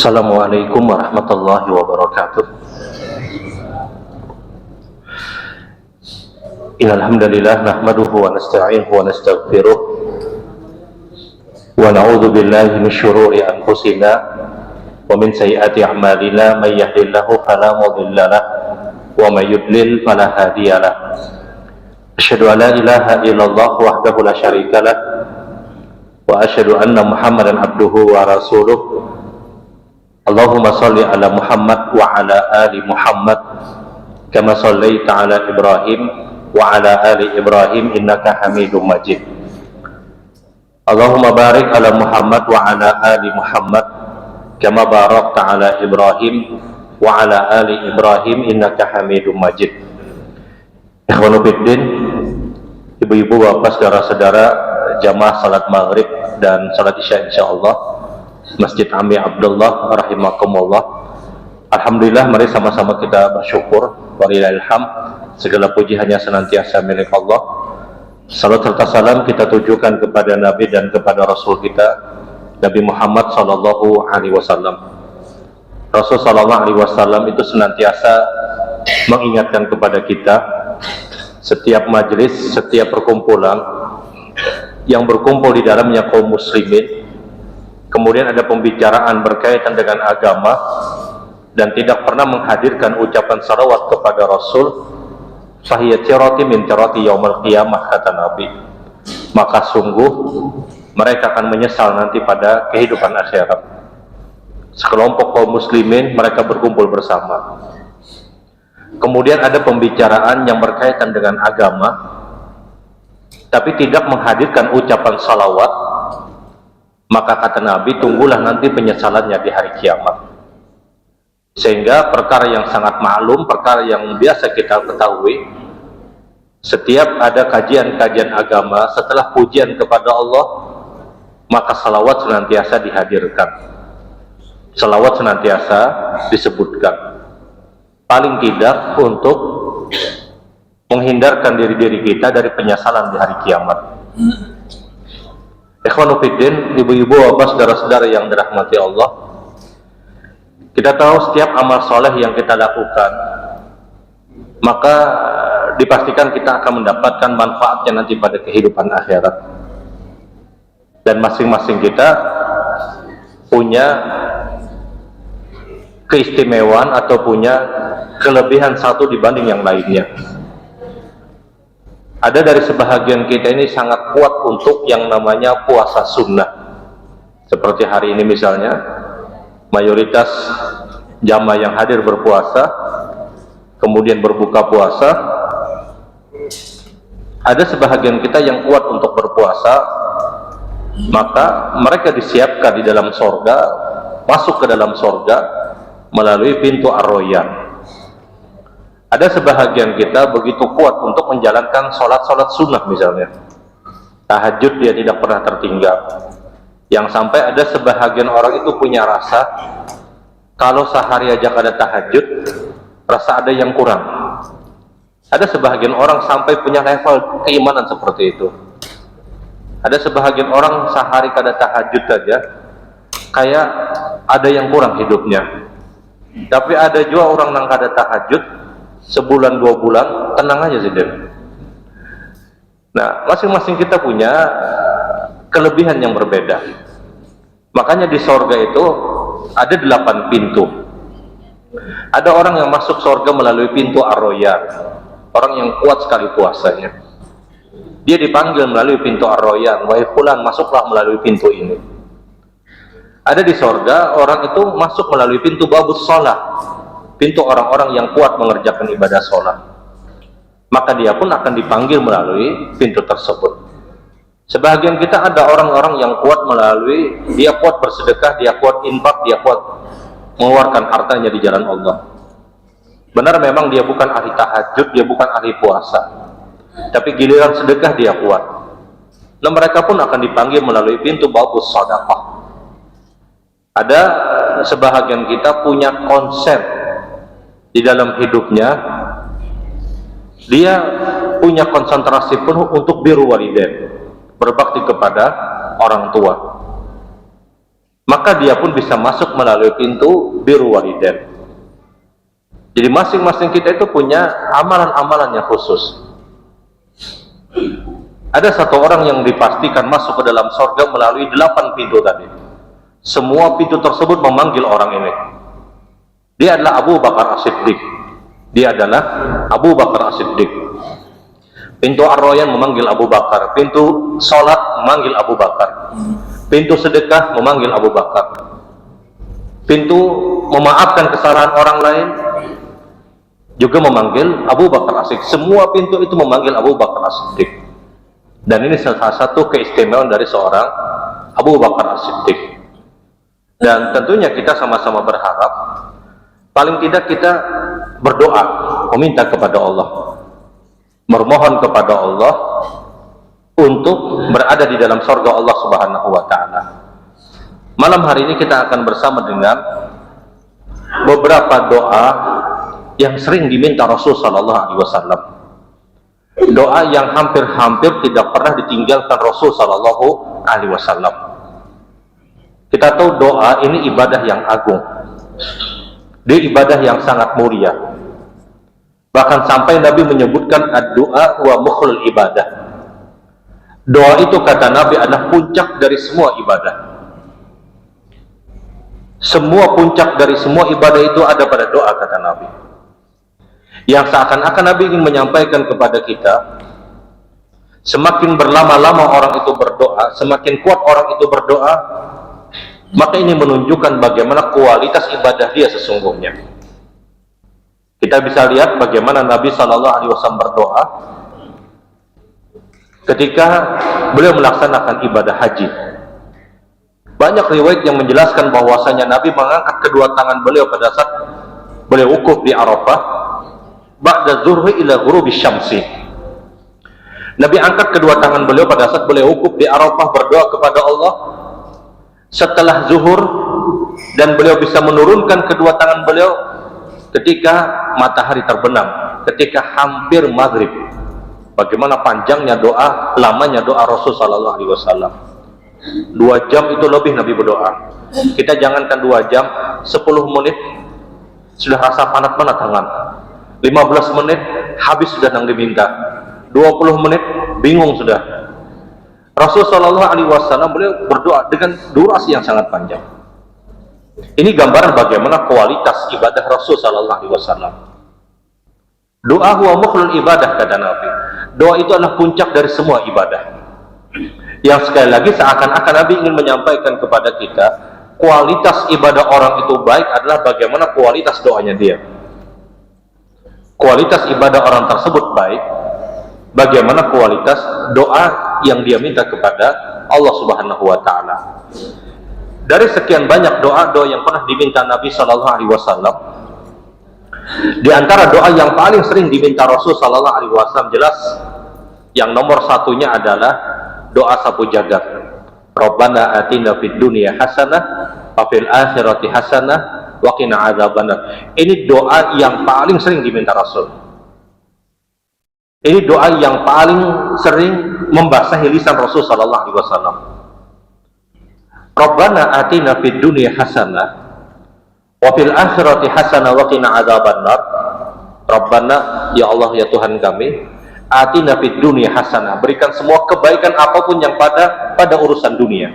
Assalamualaikum warahmatullahi wabarakatuh. Innal hamdalillah nahmaduhu wa nasta'inuhu wa nastaghfiruh wa na'udzu billahi min syururi anfusina wa min sayyiati a'malina may yahdihillahu fala mudilla lahu wa may yudlil fala hadiya lahu. Asyhadu an la ilaha illallah wahdahu la syarika lah wa asyhadu anna Muhammadan abduhu wa rasuluh. Allahumma salli ala Muhammad wa ala ali Muhammad kama sallaita ala Ibrahim wa ala ali Ibrahim innaka Hamidum Majid. Allahumma barik ala Muhammad wa ala ali Muhammad kama barakta ala Ibrahim wa ala ali Ibrahim innaka Hamidum Majid. Ikhwanu fiddin, ibu-ibu, bapak, saudara-saudara jamaah salat maghrib dan salat isya insyaallah Masjid Ami Abdullah rahimakumullah. Alhamdulillah, mari sama-sama kita bersyukur. Walillahilham, segala puji hanya senantiasa milik Allah. Salat serta salam kita tujukan kepada Nabi dan kepada Rasul kita, Nabi Muhammad sallallahu alaihi wasallam. Rasul sallallahu alaihi wasallam itu senantiasa mengingatkan kepada kita setiap majelis, setiap perkumpulan yang berkumpul di dalamnya kaum muslimin, kemudian ada pembicaraan berkaitan dengan agama dan tidak pernah menghadirkan ucapan salawat kepada Rasul, fahiyat cirati min cirati yaumil qiyamah, kata Nabi, maka sungguh mereka akan menyesal nanti pada kehidupan akhirat. Sekelompok kaum muslimin mereka berkumpul bersama, kemudian ada pembicaraan yang berkaitan dengan agama tapi tidak menghadirkan ucapan salawat, maka kata Nabi, tunggulah nanti penyesalannya di hari kiamat. Sehingga perkara yang sangat maklum, perkara yang biasa kita ketahui, setiap ada kajian-kajian agama, setelah pujian kepada Allah, maka salawat senantiasa dihadirkan, salawat senantiasa disebutkan, paling tidak untuk menghindarkan diri kita dari penyesalan di hari kiamat. Ikhwanu fiddin, ibu-ibu, bapak, saudara-saudara yang dirahmati Allah, kita tahu setiap amal soleh yang kita lakukan, maka dipastikan kita akan mendapatkan manfaatnya nanti pada kehidupan akhirat. Dan masing-masing kita punya keistimewaan atau punya kelebihan satu dibanding yang lainnya. Ada dari sebahagian kita ini sangat kuat untuk yang namanya puasa sunnah. Seperti hari ini misalnya, mayoritas jamaah yang hadir berpuasa, kemudian berbuka puasa. Ada sebahagian kita yang kuat untuk berpuasa, maka mereka disiapkan di dalam sorga, masuk ke dalam sorga melalui pintu Ar-Royan. Ada sebahagian kita begitu kuat untuk menjalankan sholat-sholat sunnah misalnya, tahajud dia tidak pernah tertinggal, yang sampai ada sebahagian orang itu punya rasa kalau sehari aja ada tahajud, rasa ada yang kurang. Ada sebahagian orang sampai punya level keimanan seperti itu. Ada sebahagian orang sehari kada tahajud saja kayak ada yang kurang hidupnya. Tapi ada juga orang yang kada tahajud sebulan 2 bulan tenang aja sih dia. Nah, masing-masing kita punya kelebihan yang berbeda. Makanya di sorga itu ada 8 pintu. Ada orang yang masuk sorga melalui pintu Ar-Royan, orang yang kuat sekali puasanya. Dia dipanggil melalui pintu Ar-Royan, wahai fulan, masuklah melalui pintu ini. Ada di sorga orang itu masuk melalui pintu babus sholat, pintu orang-orang yang kuat mengerjakan ibadah sholat, maka dia pun akan dipanggil melalui pintu tersebut. Sebahagian kita ada orang-orang yang kuat melalui, dia kuat bersedekah, dia kuat infak, dia kuat mengeluarkan hartanya di jalan Allah. Benar memang dia bukan ahli tahajud, dia bukan ahli puasa, tapi giliran sedekah dia kuat. Nah, mereka pun akan dipanggil melalui pintu babus sedekah. Ada sebahagian kita punya konsep di dalam hidupnya, dia punya konsentrasi penuh untuk biru walidain, berbakti kepada orang tua. maka dia pun bisa masuk melalui pintu birrul walidain. Jadi masing-masing kita itu punya amalan-amalan yang khusus. Ada satu orang yang dipastikan masuk ke dalam surga melalui 8 pintu tadi. Semua pintu tersebut memanggil orang ini. Dia adalah Abu Bakar As-Siddiq. Dia adalah Abu Bakar As-Siddiq. Pintu Ar-Rayyan memanggil Abu Bakar. Pintu sholat memanggil Abu Bakar. Pintu sedekah memanggil Abu Bakar. Pintu memaafkan kesalahan orang lain juga memanggil Abu Bakar As-Siddiq. Semua pintu itu memanggil Abu Bakar As-Siddiq. Dan ini salah satu keistimewaan dari seorang Abu Bakar As-Siddiq. Dan tentunya kita sama-sama berharap, paling tidak kita berdoa, meminta kepada Allah, memohon kepada Allah untuk berada di dalam surga Allah Subhanahu wa Ta'ala. Malam hari ini kita akan bersama dengan beberapa doa yang sering diminta Rasul Sallallahu Alaihi Wasallam. Doa yang hampir-hampir tidak pernah ditinggalkan Rasul Sallallahu Alaihi Wasallam. Kita tahu doa ini ibadah yang agung, dia ibadah yang sangat mulia. Bahkan sampai Nabi menyebutkan ad-du'a wa mukhlul ibadah. Doa itu kata Nabi adalah puncak dari semua ibadah. Semua puncak dari semua ibadah itu ada pada doa, kata Nabi. Yang seakan-akan Nabi ingin menyampaikan kepada kita, semakin berlama-lama orang itu berdoa, semakin kuat orang itu berdoa, maka ini menunjukkan bagaimana kualitas ibadah dia sesungguhnya. Kita bisa lihat bagaimana Nabi Shallallahu Alaihi Wasallam berdoa ketika beliau melaksanakan ibadah haji. Banyak riwayat yang menjelaskan bahwasanya Nabi mengangkat kedua tangan beliau pada saat beliau wukuf di Arafah, ba'da zuhri ila ghurubi syamsi. Nabi angkat kedua tangan beliau pada saat beliau wukuf di Arafah berdoa kepada Allah setelah zuhur, dan beliau bisa menurunkan kedua tangan beliau ketika matahari terbenam, ketika hampir maghrib. Bagaimana panjangnya doa, lamanya doa Rasul Sallallahu Alaihi Wasallam. 2 jam itu lebih Nabi berdoa. Kita jangankan 2 jam, 10 menit sudah rasa panat-panat tangan. 15 menit habis sudah nang diminta. 20 menit bingung sudah. Rasul Sallallahu Alaihi Wasallam beliau berdoa dengan durasi yang sangat panjang. Ini gambaran bagaimana kualitas ibadah Rasul Sallallahu Alaihi Wasallam. Doa huwa mukhlul ibadah, kata Nabi. Doa itu adalah puncak dari semua ibadah. Yang sekali lagi seakan-akan Nabi ingin menyampaikan kepada kita, kualitas ibadah orang itu baik adalah bagaimana kualitas doanya dia. Kualitas ibadah orang tersebut baik, bagaimana kualitas doa yang dia minta kepada Allah Subhanahu wa Ta'ala. Dari sekian banyak doa-doa yang pernah diminta Nabi Sallallahu Alaihi Wasallam, di antara doa yang paling sering diminta Rasul Sallallahu Alaihi Wasallam, jelas yang nomor satunya adalah doa sapu jagat. Rabbana atina fid dunya hasanah wa fil akhirati hasanah wa qina adzabannar. Ini doa yang paling sering diminta Rasul. Ini doa yang paling sering membasahi lisan Rasul Sallallahu Alaihi Wasallam. Rabbana atina fid dunya hasanah wa fil akhirati hasanah wa qina adzabannar. Rabbana, ya Allah, ya Tuhan kami, atina fid dunya hasanah, berikan semua kebaikan apapun yang pada urusan dunia.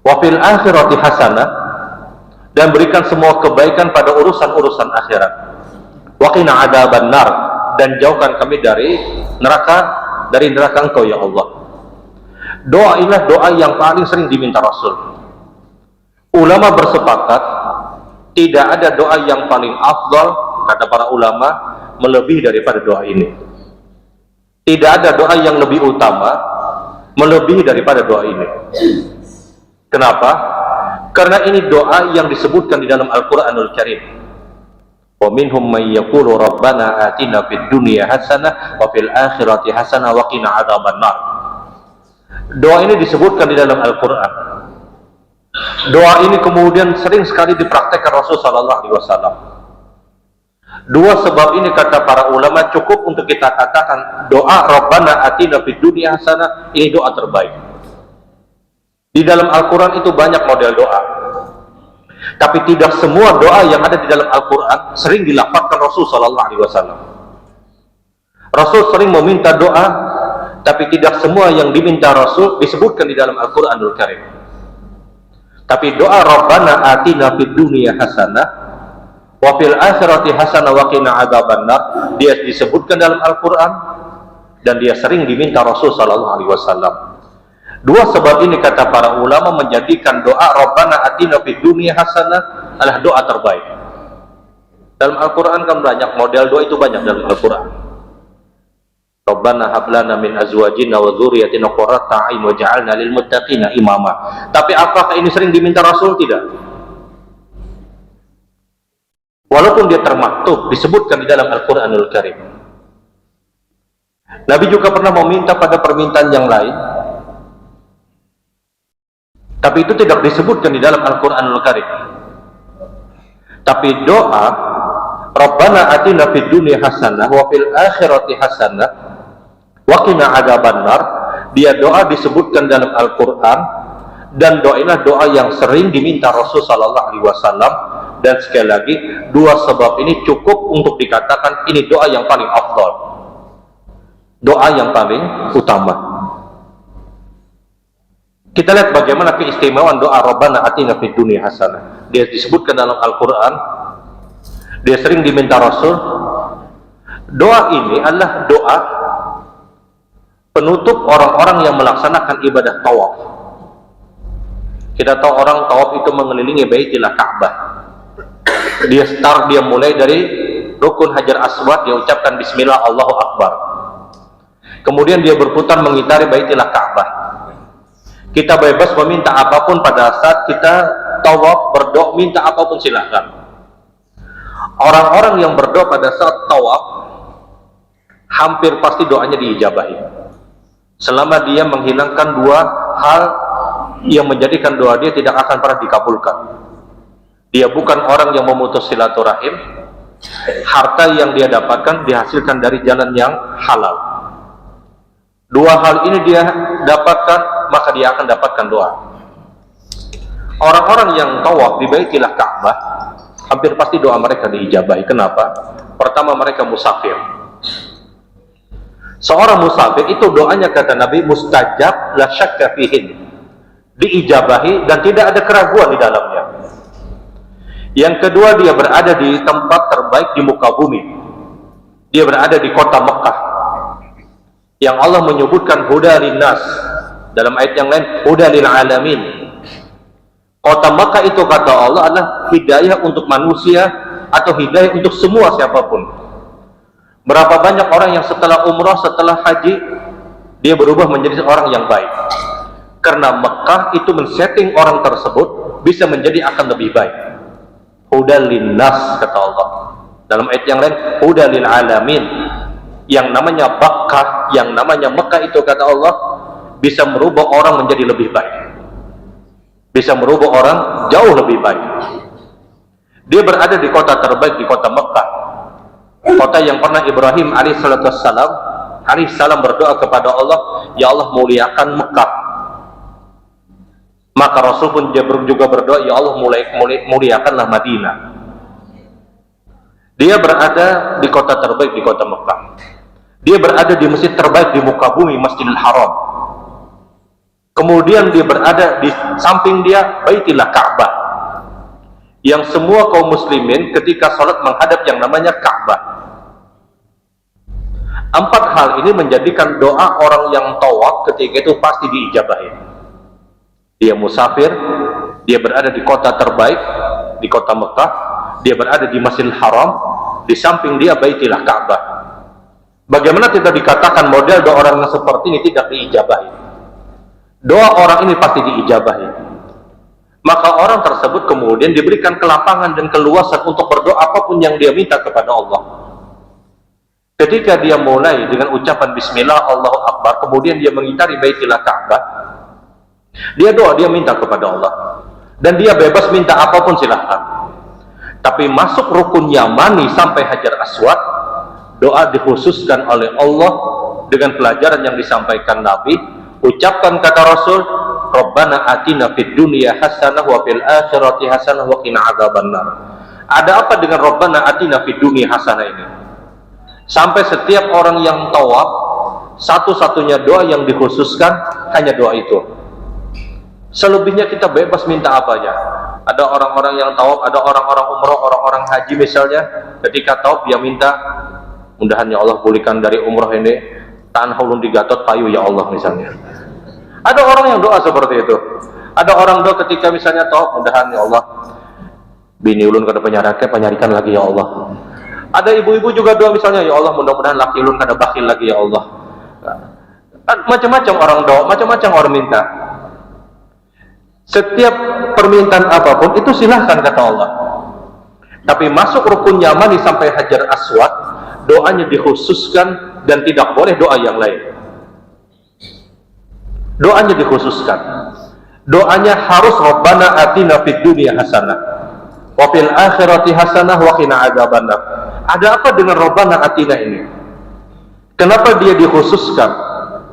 Wa fil akhirati hasanah, dan berikan semua kebaikan pada urusan-urusan akhirat. Wa qina adzabannar, dan jauhkan kami dari neraka Engkau, ya Allah. Doa inilah doa yang paling sering diminta Rasul. Ulama bersepakat tidak ada doa yang paling afdal, kata para ulama, melebihi daripada doa ini. Tidak ada doa yang lebih utama melebihi daripada doa ini. Kenapa? Karena ini doa yang disebutkan di dalam Al-Quranul Karim. Wa minhum may yaqulu rabbana atina fid dunya hasanah wa fil akhirati hasanah wa qina adzabannar. Doa ini disebutkan di dalam Al-Quran. Doa ini kemudian sering sekali dipraktekkan Rasul Sallallahu Alaihi Wasallam. Dua sebab ini, kata para ulama, cukup untuk kita katakan doa Rabbana atina fid dunya hasanah ini doa terbaik. Di dalam Al-Quran itu banyak model doa, tapi tidak semua doa yang ada di dalam Al-Quran sering dilafazkan Rasul Sallallahu Alaihi Wasallam. Rasul sering meminta doa, tapi tidak semua yang diminta Rasul disebutkan di dalam Al-Quranul Karim. Tapi doa Rabbana atina fid dunya hasanah wa fil akhirati hasanah wa qina adzabannar, dia disebutkan dalam Al-Quran dan dia sering diminta Rasul Sallallahu Alaihi Wasallam. Dua sebab ini kata para ulama menjadikan doa Rabbana atina fid dunya hasanah adalah doa terbaik. Dalam Al-Quran kan banyak model doa, itu banyak dalam Al-Quran. Rabbana hab lana min azwajina wa dzurriyyatina qurrata a'yun waj'alna lil muttaqina imama. Tapi apakah ini sering diminta Rasul? Tidak. Walaupun dia termaktub disebutkan di dalam Al-Qur'anul Karim. Nabi juga pernah meminta pada permintaan yang lain, tapi itu tidak disebutkan di dalam Al-Qur'anul Karim. Tapi doa Rabbana atina fid dunya hasanah wa fil akhirati hasanah wa qina adzabannar, dia doa disebutkan dalam Al-Qur'an, dan doa ini doa yang sering diminta Rasul Sallallahu Alaihi Wasallam. Dan sekali lagi, dua sebab ini cukup untuk dikatakan ini doa yang paling afdal, doa yang paling utama. Kita lihat bagaimana keistimewaan doa Rabbana atina fid dunya hasanah. Dia disebutkan dalam Al-Quran, dia sering diminta Rasul. Doa ini adalah doa penutup orang-orang yang melaksanakan ibadah tawaf. Kita tahu orang tawaf itu mengelilingi Baitillah Ka'bah. Dia mulai dari rukun Hajar Aswad, dia ucapkan Bismillah Allahu Akbar. Kemudian dia berputar mengitari Baitillah Ka'bah. Kita bebas meminta apapun pada saat kita tawaf, berdoa, minta apapun silahkan. Orang-orang yang berdoa pada saat tawaf hampir pasti doanya diijabahi, selama dia menghilangkan dua hal yang menjadikan doa dia tidak akan pernah dikabulkan. Dia bukan orang yang memutus silaturahim, harta yang dia dapatkan dihasilkan dari jalan yang halal. Dua hal ini dia dapatkan, maka dia akan dapatkan doa. Orang-orang yang tawaf di Baitillah Ka'bah hampir pasti doa mereka diijabahi. Kenapa? Pertama, mereka musafir. Seorang musafir itu doanya kata Nabi mustajab la syakka fihin, diijabahi dan tidak ada keraguan di dalamnya. Yang kedua, dia berada di tempat terbaik di muka bumi. Dia berada di kota Mekah yang Allah menyebutkan huda linnas, dalam ayat yang lain huda lil alamin. Kota Mekah itu kata Allah adalah hidayah untuk manusia atau hidayah untuk semua siapapun. Berapa banyak orang yang setelah umrah, setelah haji, dia berubah menjadi orang yang baik, karena Mekah itu men-setting orang tersebut bisa menjadi akan lebih baik. Hudal linnas kata Allah. Dalam ayat yang lain hudal lil alamin. Yang namanya Bakkah, yang namanya Mekah itu kata Allah bisa merubah orang menjadi lebih baik, bisa merubah orang jauh lebih baik. Dia berada di kota terbaik, di kota Mekah, kota yang pernah Ibrahim alaihissalam berdoa kepada Allah, ya Allah muliakan Mekah. Maka Rasul pun juga berdoa, ya Allah muliakanlah Madinah. Dia berada di kota terbaik, di kota Mekah. Dia berada di masjid terbaik di muka bumi, Masjidil Haram. Kemudian dia berada di samping dia Baitillah Ka'bah, yang semua kaum muslimin ketika sholat menghadap yang namanya Ka'bah. Empat hal ini menjadikan doa orang yang tawaf ketika itu pasti diijabahi. Dia musafir, dia berada di kota terbaik, di kota Mekah, dia berada di Masjidil Haram, di samping dia Baitillah Ka'bah. Bagaimana kita dikatakan model doa orang yang seperti ini tidak diijabahi? Doa orang ini pasti diijabahi. Maka orang tersebut kemudian diberikan kelapangan dan keluasan untuk berdoa apapun yang dia minta kepada Allah. Ketika dia mulai dengan ucapan Bismillah Allahu Akbar, kemudian dia mengitari Baitillah Ka'bah, dia doa, dia minta kepada Allah, dan dia bebas minta apapun silahkan. Tapi masuk rukun Yamani sampai Hajar Aswad, doa dikhususkan oleh Allah dengan pelajaran yang disampaikan Nabi. Ucapkan kata Rasul, Rabbana atina fid dunya hasanah wa fil akhirati hasanah wa qina adzabannar. Ada apa dengan Rabbana atina fid dunya hasanah ini? Sampai setiap orang yang tawaf, satu-satunya doa yang dikhususkan hanya doa itu. Selebihnya kita bebas minta apa aja. Ada orang-orang yang tawaf, ada orang-orang umroh, orang-orang haji misalnya, ketika tawaf dia minta, mudahan ya Allah pulihkan dari umroh ini, tanah ulun di Gatot payu ya Allah misalnya. Ada orang yang doa seperti itu. Ada orang doa ketika misalnya tawaf, mudahan ya Allah bini ulun kada penyarikan lagi ya Allah. Ada ibu-ibu juga doa misalnya, ya Allah mudah-mudahan laki ulun kada bakhil lagi ya Allah. Macam-macam orang doa, macam-macam orang minta. Setiap permintaan apapun itu silahkan kata Allah. Tapi masuk rukun Yamani sampai Hajar Aswad, doanya dikhususkan dan tidak boleh doa yang lain. Doanya dikhususkan. Doanya harus Rabbana atina fid dunya hasanah wa fil akhirati hasanah wa qina adzabannar. Ada apa dengan Rabbana atina ini? Kenapa dia dikhususkan?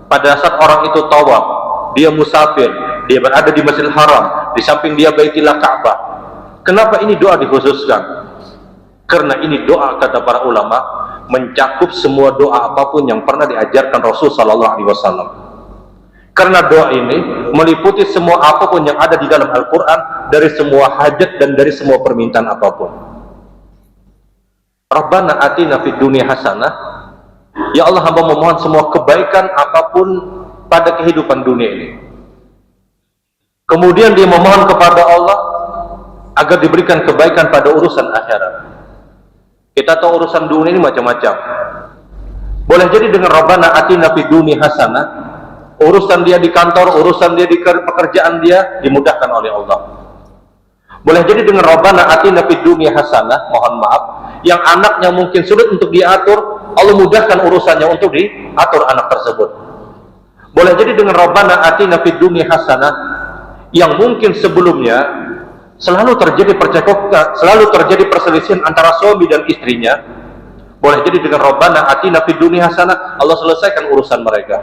Pada saat orang itu tawaf, dia musafir, dia berada di Masjidil Haram, di samping dia Baitillah Ka'bah. Kenapa ini doa dikhususkan? Karena ini doa, kata para ulama, mencakup semua doa apapun yang pernah diajarkan Rasul sallallahu alaihi wasallam. Karena doa ini meliputi semua apapun yang ada di dalam Al-Quran, dari semua hajat dan dari semua permintaan apapun. Rabbana atina fid dunya hasanah, ya Allah hamba memohon semua kebaikan apapun pada kehidupan dunia ini. Kemudian dia memohon kepada Allah agar diberikan kebaikan pada urusan akhirat. Kita tahu urusan dunia ini macam-macam. Boleh jadi dengan Rabbana atina fid dunya hasanah, urusan dia di kantor, urusan dia di pekerjaan dia dimudahkan oleh Allah. Boleh jadi dengan Rabbana atina fid dunya hasanah, mohon maaf, yang anaknya mungkin sulit untuk diatur, Allah mudahkan urusannya untuk diatur anak tersebut. Boleh jadi dengan Rabbana atina fid dunya hasanah, yang mungkin sebelumnya selalu terjadi percekcokan, selalu terjadi perselisihan antara suami dan istrinya. Boleh jadi dengan Rabbana atina fid dunya hasanah, Allah selesaikan urusan mereka.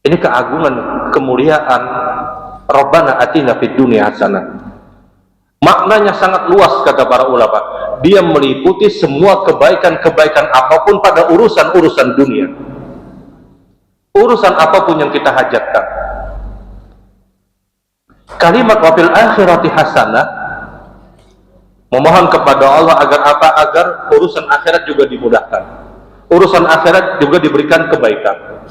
Ini keagungan, kemuliaan Rabbana atina fid dunya hasanah. Maknanya sangat luas kata para ulama. Dia meliputi semua kebaikan-kebaikan apapun pada urusan-urusan dunia. Urusan apapun yang kita hajatkan. Kalimat wa fil akhirati hasanah, memohon kepada Allah agar apa? Agar urusan akhirat juga dimudahkan. Urusan akhirat juga diberikan kebaikan.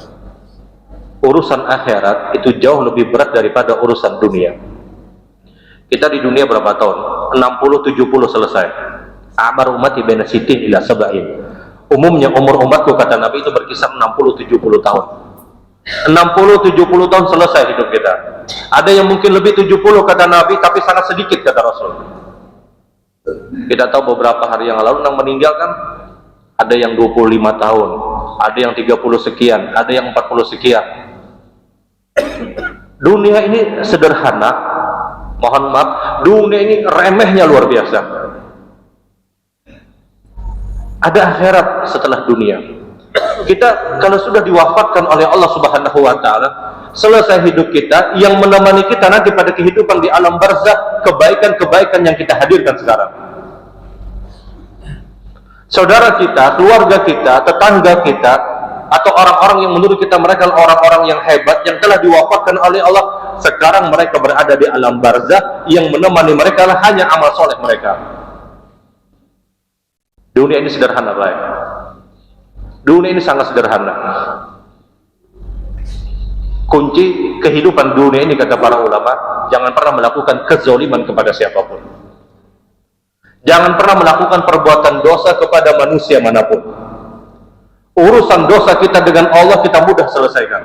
Urusan akhirat itu jauh lebih berat daripada urusan dunia. Kita di dunia berapa tahun? 60-70 selesai. Amar umati baina sitin ila sab'in. Umumnya umur umatku kata Nabi itu berkisar 60-70 tahun. 60-70 tahun selesai hidup kita. Ada yang mungkin lebih 70 kata Nabi, tapi sangat sedikit kata Rasul. Kita tahu beberapa hari yang lalu yang meninggal kan ada yang 25 tahun, ada yang 30 sekian, ada yang 40 sekian. Dunia ini sederhana, mohon maaf, dunia ini remehnya luar biasa. Ada akhirat setelah dunia. Kita kalau sudah diwafatkan oleh Allah Subhanahu wa taala, selesai hidup kita, yang menemani kita nanti pada kehidupan di alam barzakh, kebaikan-kebaikan yang kita hadirkan sekarang. Saudara kita, keluarga kita, tetangga kita, atau orang-orang yang menurut kita mereka orang-orang yang hebat, yang telah diwafatkan oleh Allah, sekarang mereka berada di alam barzakh, yang menemani mereka lah hanya amal soleh mereka. Dunia ini sederhana, baik. Dunia ini sangat sederhana. Kunci kehidupan dunia ini kata para ulama, jangan pernah melakukan kezaliman kepada siapapun. Jangan pernah melakukan perbuatan dosa kepada manusia manapun. Urusan dosa kita dengan Allah kita mudah selesaikan.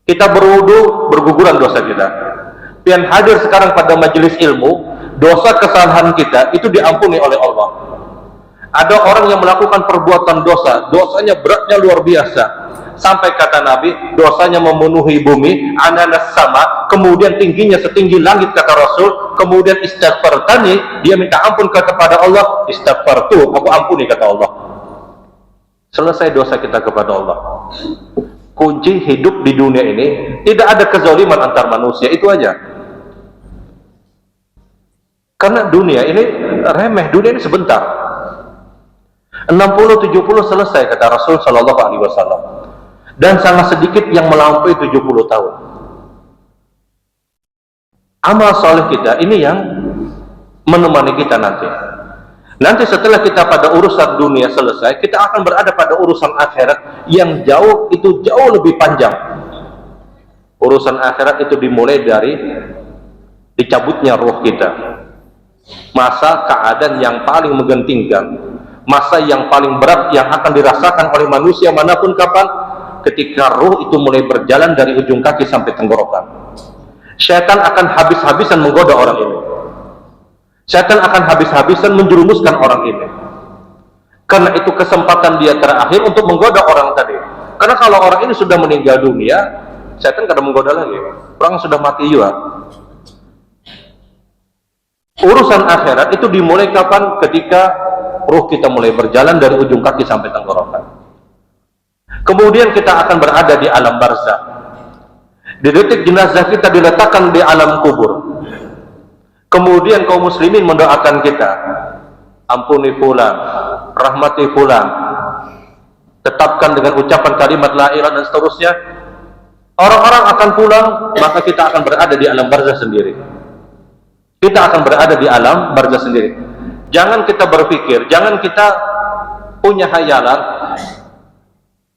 Kita berwudu, berguguran dosa kita. Pian hadir sekarang pada majelis ilmu, dosa kesalahan kita itu diampuni oleh Allah. Ada orang yang melakukan perbuatan dosa, dosanya beratnya luar biasa. Sampai kata Nabi, dosanya memenuhi bumi, ananas sama, kemudian tingginya setinggi langit kata Rasul, kemudian istighfartani, dia minta ampun kepada Allah, istighfartu, aku ampuni kata Allah. Selesai dosa kita kepada Allah. kunci hidup di dunia ini, tidak ada kezaliman antar manusia, itu aja. Karena dunia ini remeh, dunia ini sebentar. 60-70 selesai, kata Rasul Shallallahu Alaihi Wasallam, dan sangat sedikit yang melampaui 70 tahun. Amal soleh kita ini yang menemani kita nanti. Nanti setelah kita pada urusan dunia selesai, kita akan berada pada urusan akhirat yang jauh lebih panjang. Urusan akhirat itu dimulai dari dicabutnya ruh kita. Masa keadaan yang paling menggentingkan, masa yang paling berat yang akan dirasakan oleh manusia manapun kapan, ketika ruh itu mulai berjalan dari ujung kaki sampai tenggorokan. Syaitan akan habis-habisan menggoda orang ini. Syaitan akan habis-habisan menjerumuskan orang ini. Karena itu kesempatan dia terakhir untuk menggoda orang tadi. Karena kalau orang ini sudah meninggal dunia, syaitan kada menggoda lagi. Orang sudah mati juga. Urusan akhirat itu dimulai kapan? Ketika ruh kita mulai berjalan dari ujung kaki sampai tenggorokan. Kemudian kita akan berada di alam barzakh. Di detik jenazah kita diletakkan di alam kubur. Kemudian kaum muslimin mendoakan kita, ampuni fulan, rahmati fulan, tetapkan dengan ucapan kalimat la ilaha dan seterusnya. Orang-orang akan pulang, maka kita akan berada di alam barzakh sendiri. Kita akan berada di alam barzakh sendiri. Jangan kita berpikir, jangan kita punya hayalan,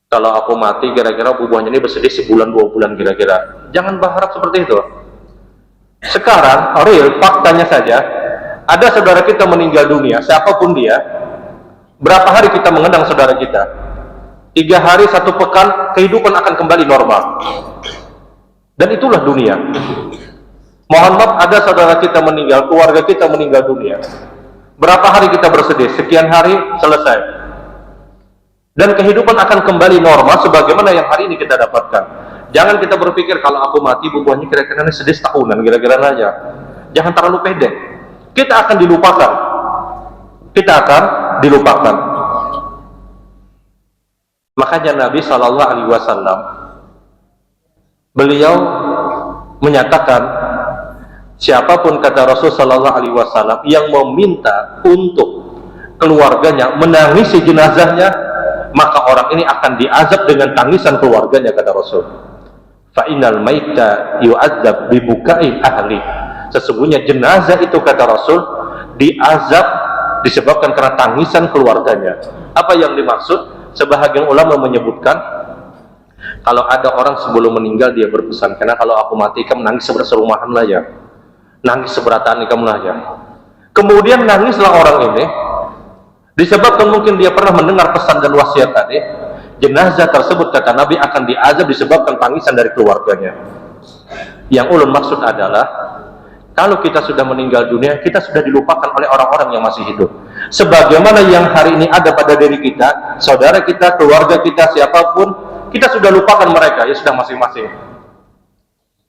kalau aku mati kira-kira bubuhnya ini bersedih sebulan 2 bulan kira-kira. Jangan berharap seperti itu. Sekarang, real, faktanya saja, ada saudara kita meninggal dunia, siapapun dia, berapa hari kita mengenang saudara kita? 3 hari, 1 pekan, kehidupan akan kembali normal. Dan itulah dunia. Mohon maaf, ada saudara kita meninggal, keluarga kita meninggal dunia. Berapa hari kita bersedih? Sekian hari, selesai. Dan kehidupan akan kembali normal sebagaimana yang hari ini kita dapatkan. Jangan kita berpikir kalau aku mati bubuhnya kira-kira ini sedih setahunan, kira-kira aja. Jangan terlalu pede. Kita akan dilupakan. Kita akan dilupakan. Makanya Nabi Shallallahu Alaihi Wasallam beliau menyatakan, siapapun kata Rasul Shallallahu Alaihi Wasallam yang meminta untuk keluarganya menangisi jenazahnya, maka orang ini akan diazab dengan tangisan keluarganya, kata Rasul. Fa'inal maita yu'adzab bibukai ahli. Sesungguhnya jenazah itu, kata Rasul, diazab disebabkan karena tangisan keluarganya. Apa yang dimaksud? Sebahagian ulama menyebutkan, kalau ada orang sebelum meninggal dia berpesan, karena kalau aku mati kamu nangis serumahan lah ya, nangis seberataan kamu lah ya. Kemudian nangislah orang ini disebabkan mungkin dia pernah mendengar pesan dan wasiat tadi. Jenazah tersebut, kata Nabi, akan diazab disebabkan tangisan dari keluarganya. Yang ulun maksud adalah, kalau kita sudah meninggal dunia, kita sudah dilupakan oleh orang-orang yang masih hidup. Sebagaimana yang hari ini ada pada diri kita, saudara kita, keluarga kita, siapapun, kita sudah lupakan mereka, ya sudah masing-masing.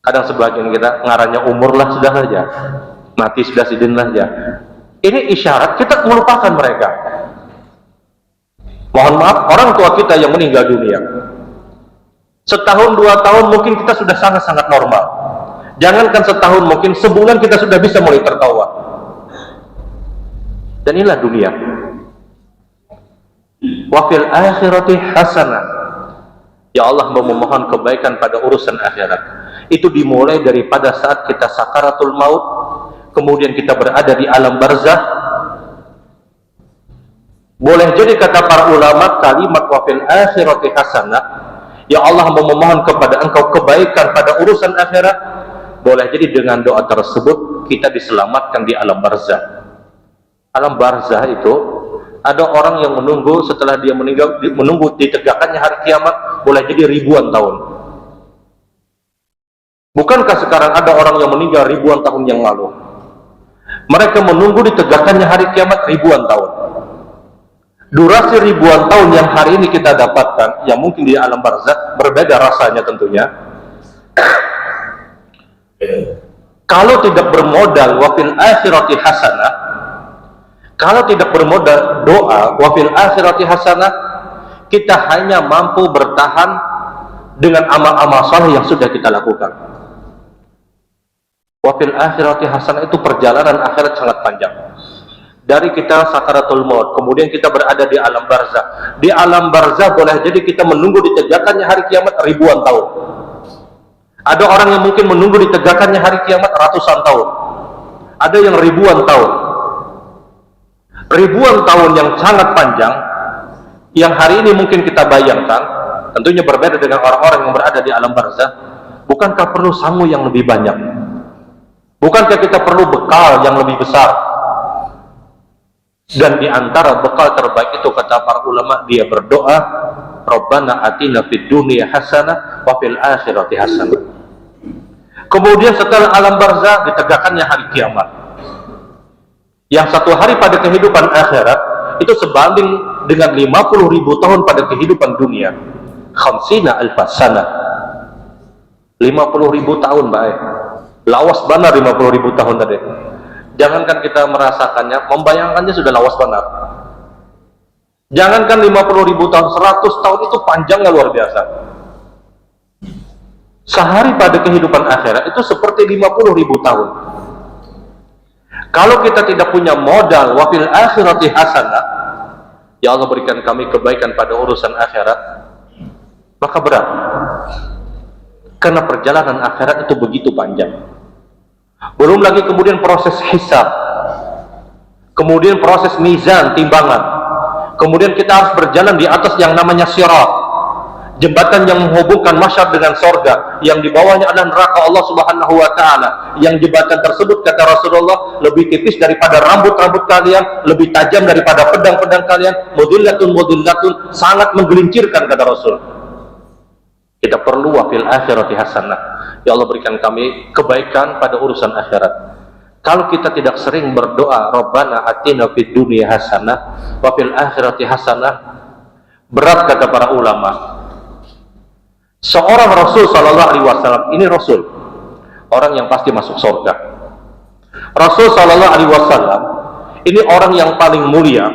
Kadang sebagian kita ngarannya umur lah sudah saja, mati sudah sidin saja. Ini isyarat kita melupakan mereka. Mohon maaf, orang tua kita yang meninggal dunia, setahun 2 tahun mungkin kita sudah sangat-sangat normal. Jangankan setahun, mungkin sebulan kita sudah bisa mulai tertawa. Dan inilah dunia. Wa fil akhirati hasanah. Ya Allah memohon kebaikan pada urusan akhirat. Itu dimulai daripada saat kita sakaratul maut, kemudian kita berada di alam barzakh. Boleh jadi kata para ulama kalimat wa fil akhirati hasanah, ya Allah memohon kepada engkau kebaikan pada urusan akhirat. Boleh jadi dengan doa tersebut kita diselamatkan di alam barzakh. Alam barzakh itu ada orang yang menunggu setelah dia meninggal, menunggu ditegakkannya hari kiamat, boleh jadi ribuan tahun. Bukankah sekarang ada orang yang meninggal ribuan tahun yang lalu? Mereka menunggu ditegakkannya hari kiamat ribuan tahun. Durasi ribuan tahun yang hari ini kita dapatkan, yang mungkin di alam barzakh berbeda rasanya tentunya. Kalau tidak bermodal wafil akhirati hasanah, kalau tidak bermodal doa wafil akhirati hasanah, kita hanya mampu bertahan dengan amal-amal saleh yang sudah kita lakukan. Wa fil akhirati hasanah, itu perjalanan akhirat sangat panjang. Dari kita sakaratul maut, kemudian kita berada di alam barzah. Di alam barzah boleh jadi kita menunggu ditegakkannya hari kiamat ribuan tahun. Ada orang yang mungkin menunggu ditegakkannya hari kiamat ratusan tahun. Ada yang ribuan tahun. Ribuan tahun yang sangat panjang, yang hari ini mungkin kita bayangkan, tentunya berbeda dengan orang-orang yang berada di alam barzah. Bukankah perlu sangu yang lebih banyak? Bukankah kita perlu bekal yang lebih besar? Dan di antara bekal terbaik itu, kata para ulama, dia berdoa, Rabbana atina fid dunya hasanah wa fil akhirati hasanah. Kemudian setelah alam barzah ditegakkannya hari kiamat, yang satu hari pada kehidupan akhirat itu sebanding dengan 50.000 tahun pada kehidupan dunia. Khamsina alfasana, 50.000 tahun, baik. Lawas benar 50.000 tahun tadi. Jangankan kita merasakannya, membayangkannya sudah lawas benar. Jangankan 50.000 tahun, 100 tahun itu panjangnya luar biasa. Sehari pada kehidupan akhirat itu seperti 50.000 tahun. Kalau kita tidak punya modal wafil akhirati hasanah, ya Allah berikan kami kebaikan pada urusan akhirat, maka berat. Karena perjalanan akhirat itu begitu panjang. Belum lagi kemudian proses hisab, kemudian proses mizan, timbangan, kemudian kita harus berjalan di atas yang namanya sirat, jembatan yang menghubungkan masyar dengan sorga, yang di bawahnya adalah neraka Allah Subhanahu wa Ta'ala. Yang jembatan tersebut, kata Rasulullah, lebih tipis daripada rambut-rambut kalian, lebih tajam daripada pedang-pedang kalian, mudillatun, sangat menggelincirkan, kata Rasul. Kita perlu wafil akhirati hasanah. Ya Allah berikan kami kebaikan pada urusan akhirat. Kalau kita tidak sering berdoa, Rabbana atina fid dunya hasanah wa fil akhirati hasanah, berat, kata para ulama. Seorang Rasul sallallahu alaihi wasallam, ini Rasul, orang yang pasti masuk surga. Rasul sallallahu alaihi wasallam ini orang yang paling mulia.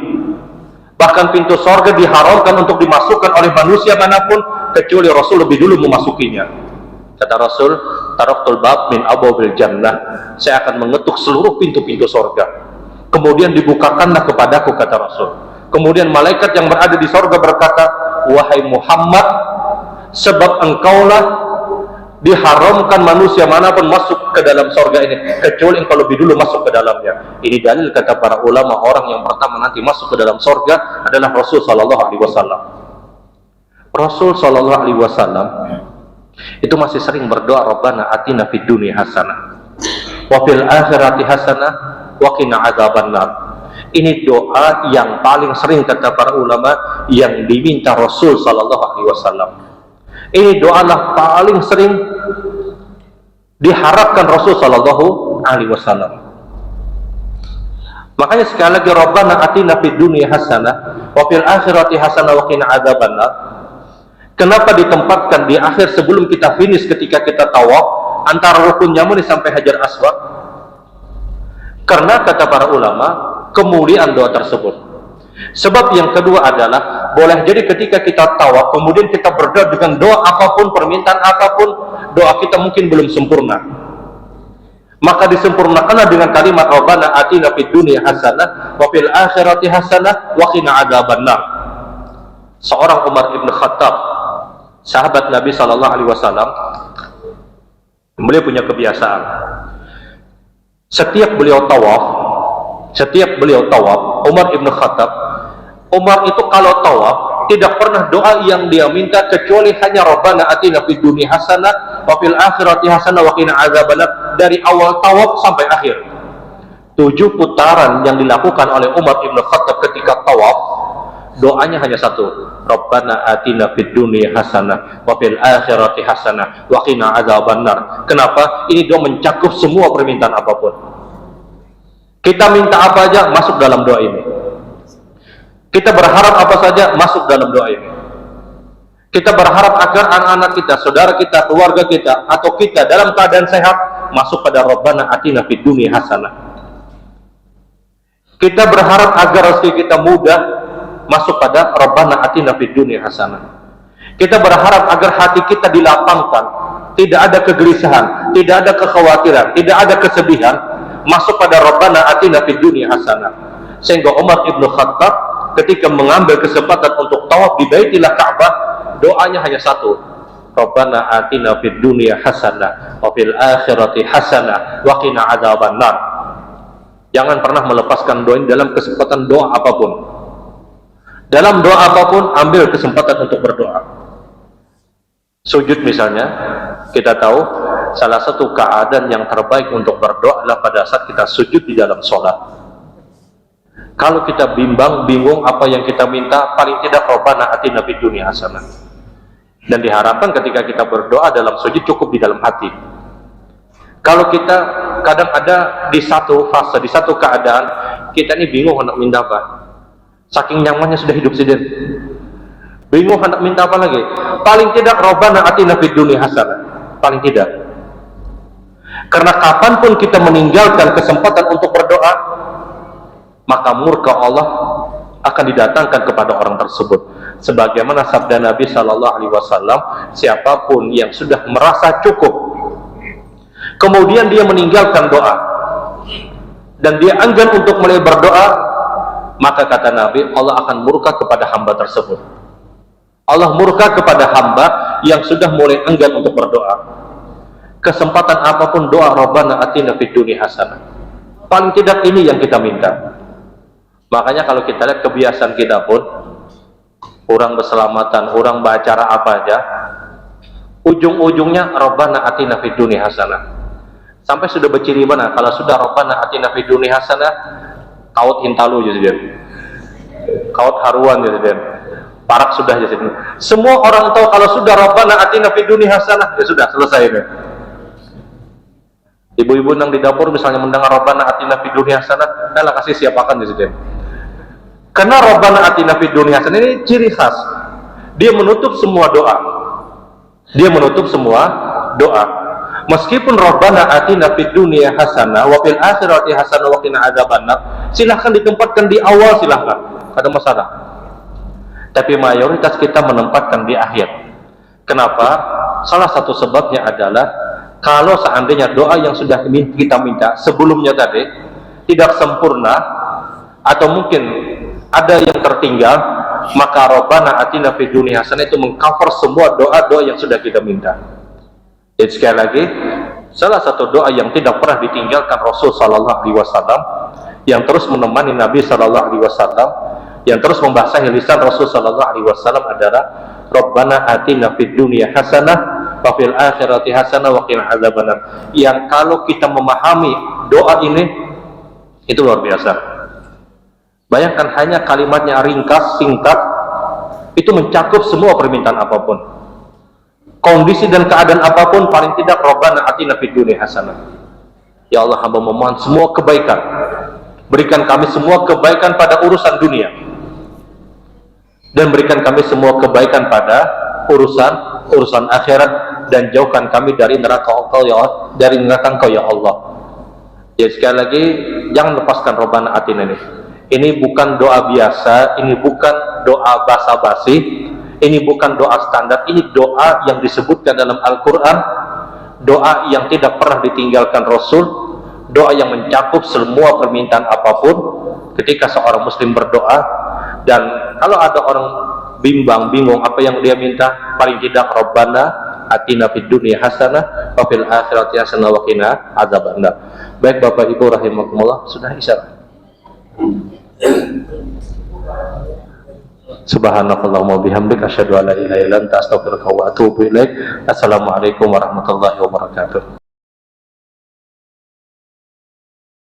Bahkan pintu surga diharamkan untuk dimasukkan oleh manusia manapun kecuali Rasul lebih dulu memasukinya. Kata Rasul, taraktul bab min abwabil jannah, saya akan mengetuk seluruh pintu-pintu surga. Kemudian dibukakanlah kepadaku, kata Rasul. Kemudian malaikat yang berada di surga berkata, wahai Muhammad, sebab engkaulah diharamkan manusia manapun masuk ke dalam surga ini kecuali engkau lebih dulu masuk ke dalamnya. Ini dalil, kata para ulama, orang yang pertama nanti masuk ke dalam surga adalah Rasul sallallahu alaihi wasallam. Rasul sallallahu alaihi wasallam itu masih sering berdoa, Rabbana atina fid dunya hasanah wa fil akhirati hasanah wa qina adzabannar. Ini doa yang paling sering, kata para ulama, yang diminta Rasul sallallahu alaihi wasallam. Ini doalah paling sering diharapkan Rasul sallallahu alaihi wasallam. Makanya sekali lagi, Rabbana atina fid dunya hasanah wa fil akhirati hasanah wa qina adzabannar. Kenapa ditempatkan di akhir sebelum kita finish ketika kita tawaf antara rukun Yamani sampai Hajar Aswad? Karena kata para ulama, kemuliaan doa tersebut. Sebab yang kedua adalah, boleh jadi ketika kita tawaf kemudian kita berdoa dengan doa apapun, permintaan apapun, doa kita mungkin belum sempurna. Maka disempurnakanlah dengan kalimat Rabbana atina fid dunya hasanah wa fil akhirati hasanah wa qina adzabannar. Seorang Umar ibn Khattab, sahabat Nabi sallallahu alaihi wasallam, beliau punya kebiasaan. Setiap beliau tawaf, Umar ibn Khattab, Umar itu kalau tawaf tidak pernah doa yang dia minta kecuali hanya Rabbana atina fid dunya hasanah wa fil akhirati hasanah wa qina adzabannar, dari awal tawaf sampai akhir. 7 putaran yang dilakukan oleh Umar ibn Khattab ketika tawaf, doanya hanya satu, Rabbana atina fid dunya hasanah wa fil akhirati hasanah wa qina adzabannar. Kenapa? Ini doa mencakup semua permintaan apapun. Kita minta apa aja masuk dalam doa ini. Kita berharap apa saja masuk dalam doa ini. Kita berharap agar anak-anak kita, saudara kita, keluarga kita, atau kita dalam keadaan sehat, masuk pada Rabbana atina fid dunya hasanah. Kita berharap agar rezeki kita mudah, masuk pada Rabbana atina fid dunya hasanah. Kita berharap agar hati kita dilapangkan, tidak ada kegelisahan, tidak ada kekhawatiran, tidak ada kesedihan, masuk pada Rabbana atina fid dunya hasanah. Sehingga Umar ibnu Khattab ketika mengambil kesempatan untuk tawaf di Baitillah Ka'bah, doanya hanya satu, Rabbana atina fid dunya hasanah wa fil akhirati hasanah wa qina adzabannar. Jangan pernah melepaskan doa ini dalam kesempatan doa apapun. Dalam doa apapun, ambil kesempatan untuk berdoa. Sujud misalnya, kita tahu salah satu keadaan yang terbaik untuk berdoa adalah pada saat kita sujud di dalam sholat. Kalau kita bingung apa yang kita minta, paling tidak Rabbana atina fid dunya hasanah. Dan diharapkan ketika kita berdoa dalam sujud cukup di dalam hati. Kalau kita kadang ada di satu fase, di satu keadaan, kita ini bingung hendak minta apa. Saking nyamannya sudah hidup sendiri. Bingung hendak minta apa lagi. Paling tidak Rabbana atina fid dunya hasanah. Paling tidak. Karena kapanpun kita meninggalkan kesempatan untuk berdoa, maka murka Allah akan didatangkan kepada orang tersebut. Sebagaimana sabda Nabi Shallallahu Alaihi Wasallam, siapapun yang sudah merasa cukup, kemudian dia meninggalkan doa dan dia enggan untuk mulai berdoa, maka kata Nabi, Allah akan murka kepada hamba tersebut. Allah murka kepada hamba yang sudah mulai enggan untuk berdoa. Kesempatan apapun doa Rabbana atina fid dunya hasanah. Paling tidak ini yang kita minta. Makanya kalau kita lihat kebiasaan kita pun, orang berselamatan, orang beracara apa aja, ujung-ujungnya Rabbana atina fid dunya hasanah. Sampai sudah berciri mana? Kalau sudah Rabbana atina fid dunya hasanah, kaut hintalu jadi, kaut haruan jadi, parak sudah jadi. Semua orang tahu kalau sudah Rabbana atina fid dunya hasanah, ya sudah selesai deh. Ibu-ibu yang di dapur misalnya mendengar Rabbana atina fid dunya hasanah, lah kasih siapakan jadi. Karena Rabbana atina fid dunya hasanah ini ciri khas. Dia menutup semua doa. Dia menutup semua doa. Meskipun Rabbana atina fid dunya hasanah wa fil akhirati hasanah wa qina adzabannar, silahkan ditempatkan di awal, silahkan, ada masalah. Tapi mayoritas kita menempatkan di akhir. Kenapa? Salah satu sebabnya adalah kalau seandainya doa yang sudah kita minta sebelumnya tadi tidak sempurna atau mungkin ada yang tertinggal, maka Rabbana atina fid dunya hasanah itu mengcover semua doa-doa yang sudah kita minta. Jadi sekali lagi, salah satu doa yang tidak pernah ditinggalkan Rasul Sallallahu Alaihi Wasallam, yang terus menemani Nabi Sallallahu Alaihi Wasallam, yang terus membasahi lisan Rasul Sallallahu Alaihi Wasallam adalah Rabbana atina fid dunya hasanah wa fil akhirati hasanah wa qina adzabannar. Yang kalau kita memahami doa ini, itu luar biasa. Bayangkan hanya kalimatnya ringkas, singkat, itu mencakup semua permintaan apapun, kondisi dan keadaan apapun. Paling tidak Rabbana atina fid dunya hasanah. Ya Allah, hamba memohon semua kebaikan, berikan kami semua kebaikan pada urusan dunia, dan berikan kami semua kebaikan pada urusan akhirat, dan jauhkan kami dari neraka Engkau ya Allah, dari neraka Engkau ya Allah. Ya sekali lagi, jangan lepaskan Rabbana atina ini. Ini bukan doa biasa, ini bukan doa basa-basi, ini bukan doa standar, ini doa yang disebutkan dalam Al-Quran, doa yang tidak pernah ditinggalkan Rasul, doa yang mencakup semua permintaan apapun ketika seorang muslim berdoa. Dan kalau ada orang bingung apa yang dia minta, paling tidak Rabbana atina fid dunya hasanah wa fil akhirati hasanah wa qina adzabannar. Baik Bapak Ibu rahimakumullah, sudah isya. Subhanakallahumma bihamdika asyhadu an la ilaha illa anta astaghfiruka wa atubu ilaik. Assalamualaikum warahmatullahi wabarakatuh.